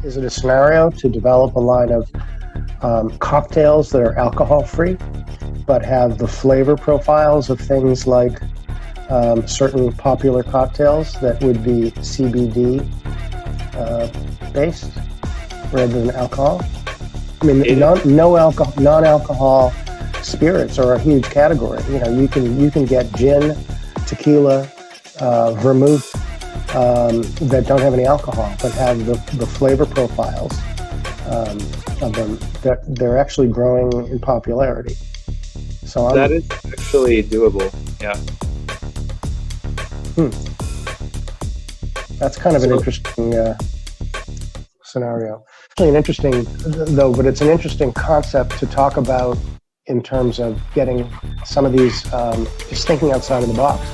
Is it a scenario to develop a line of cocktails that are alcohol-free, but have the flavor profiles of things like certain popular cocktails that would be CBD based rather than alcohol? I mean, non-alcohol spirits are a huge category. You know, you can get gin, tequila, vermouth that don't have any alcohol, but have the flavor profiles of them. They're actually growing in popularity. So that is actually doable. Yeah. That's kind of an interesting scenario. Actually, an interesting though, but it's an interesting concept to talk about in terms of getting some of these, just thinking outside of the box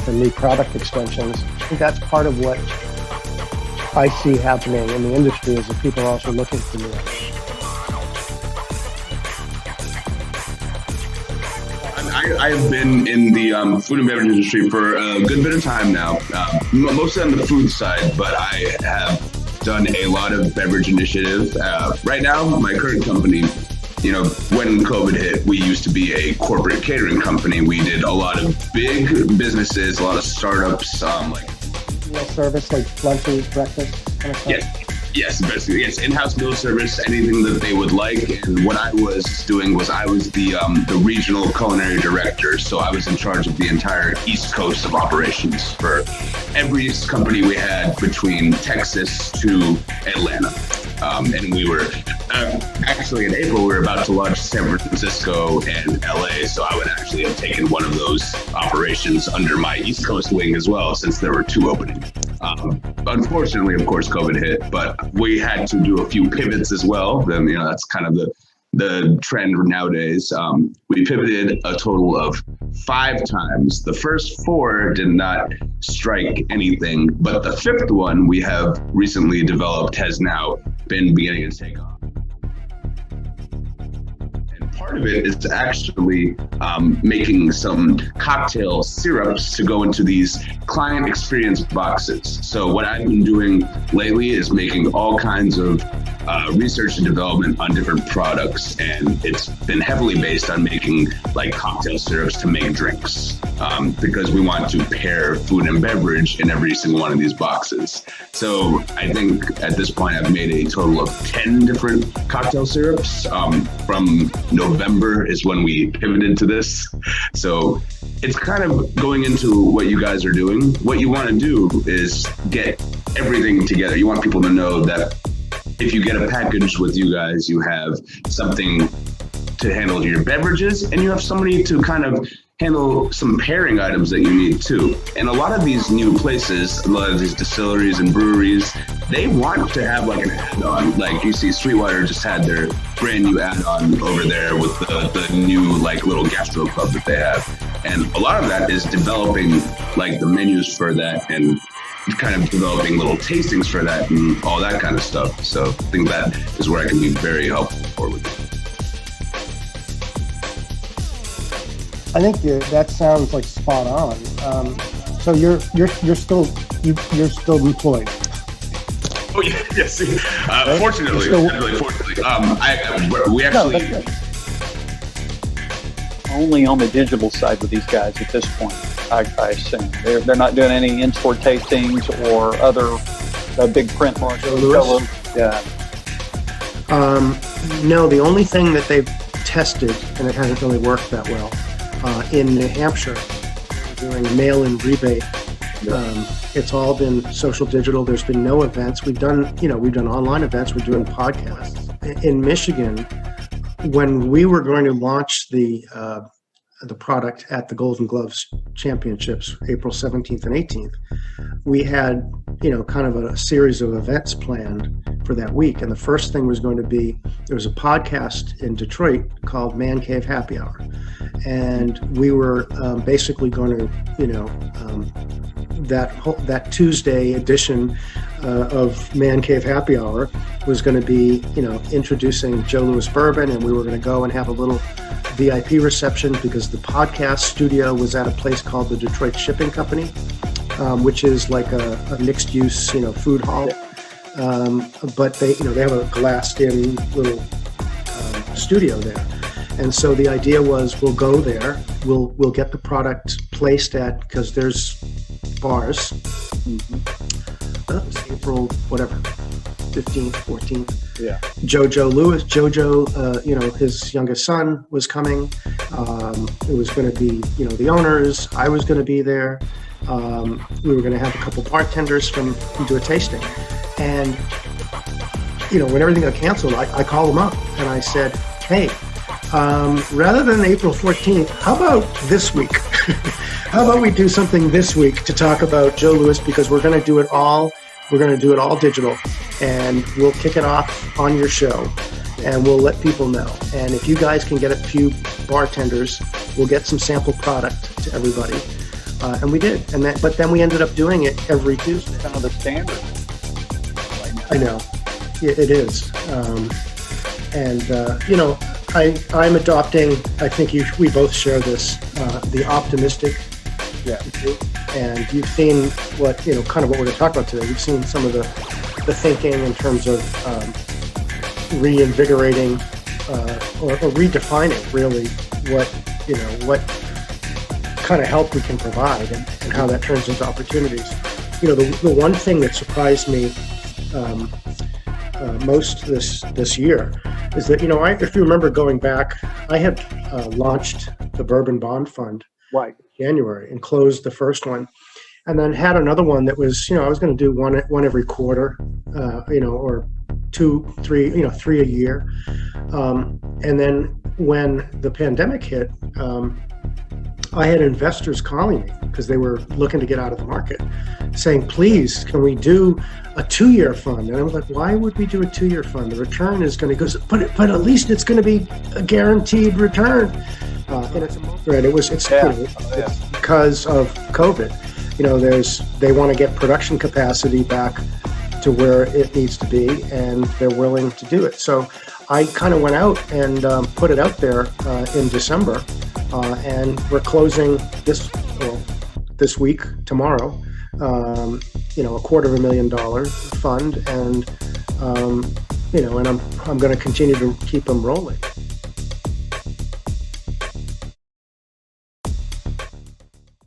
for new product extensions. I think that's part of what I see happening in the industry is that people are also looking for new. I have been in the food and beverage industry for a good bit of time now, mostly on the food side, but I have done a lot of beverage initiatives. Right now, my current company, you know, when COVID hit, we used to be a corporate catering company. We did a lot of big businesses, a lot of startups, like meal service, like lunches, breakfast kind of stuff. Yes, basically, yes. In-house meal service, anything that they would like. And what I was doing was I was the regional culinary director. So I was in charge of the entire East Coast of operations for every company we had between Texas to Atlanta. And we were actually in April, we were about to launch San Francisco and LA. So I would actually have taken one of those operations under my East Coast wing as well, since there were two openings. Unfortunately, of course, COVID hit, but we had to do a few pivots as well. Then, you know, that's kind of the trend nowadays. We pivoted a total of 5 times. The first 4 did not strike anything, but the 5th one we have recently developed has now been beginning to take off. Part of it is actually making some cocktail syrups to go into these client experience boxes. So what I've been doing lately is making all kinds of research and development on different products, and it's been heavily based on making like cocktail syrups to make drinks, because we want to pair food and beverage in every single one of these boxes. So I think at this point I've made a total of 10 different cocktail syrups. From November is when we pivoted to this. So it's kind of going into what you guys are doing. What you want to do is get everything together. You want people to know that if you get a package with you guys, you have something to handle your beverages, and you have somebody to kind of handle some pairing items that you need too. And a lot of these new places, a lot of these distilleries and breweries, they want to have like an add-on. Like you see Sweetwater just had their brand new add-on over there with the new like little gastro club that they have. And a lot of that is developing like the menus for that and kind of developing little tastings for that and all that kind of stuff. So I think that is where I can be very helpful for with you. I think that sounds like spot on. So you're still employed. Oh yeah, yes. Fortunately, we actually only on the digital side with these guys at this point. I assume they're not doing any in-store tastings or other big print marks. Yeah. No, the only thing that they've tested, and it hasn't really worked that well, in New Hampshire, doing mail-in rebate. It's all been social digital. There's been no events. We've done online events. We're doing podcasts. In Michigan, when we were going to launch the product at the Golden Gloves Championships, April 17th and 18th, we had, kind of a series of events planned for that week. And the first thing was going to be, there was a podcast in Detroit called Man Cave Happy Hour. And we were basically going to, that Tuesday edition of Man Cave Happy Hour was going to be, introducing Joe Louis Bourbon, and we were going to go and have a little VIP reception because the podcast studio was at a place called the Detroit Shipping Company, which is like a mixed use, food hall. but they have a glassed-in little studio there. And so the idea was we'll go there, we'll get the product placed at, because there's bars. It's April, whatever, 15th, 14th. Yeah. Jojo, his youngest son was coming. It was going to be, the owners. I was going to be there. We were going to have a couple bartenders from do a tasting. And, when everything got canceled, I called them up and I said, hey, rather than April 14th, how about this week? How about we do something this week to talk about Joe Louis, because we're going to do it all digital, and we'll kick it off on your show, and we'll let people know. And if you guys can get a few bartenders, we'll get some sample product to everybody. And we did. But then we ended up doing it every Tuesday. Kind of the standard. I know. It is. I'm adopting, I think we both share this, the optimistic. Yeah. And you've seen what, kind of what we're going to talk about today. You've seen some of the thinking in terms of reinvigorating or redefining, really, what kind of help we can provide and how that turns into opportunities. The one thing that surprised me most this year is that, if you remember going back, I had launched the Bourbon Bond Fund. Right. January and closed the first one, and then had another one that was, I was going to do one every quarter, or 2, 3, 3 a year. And then when the pandemic hit, I had investors calling me because they were looking to get out of the market, saying, please, can we do a 2-year fund? And I was like, why would we do a 2-year fund? The return is going to go, but at least it's going to be a guaranteed return. And it's right. It's because of COVID. They want to get production capacity back to where it needs to be, and they're willing to do it. So I kind of went out and put it out there in December, and we're closing this week, tomorrow. $250,000 fund, and and I'm going to continue to keep them rolling.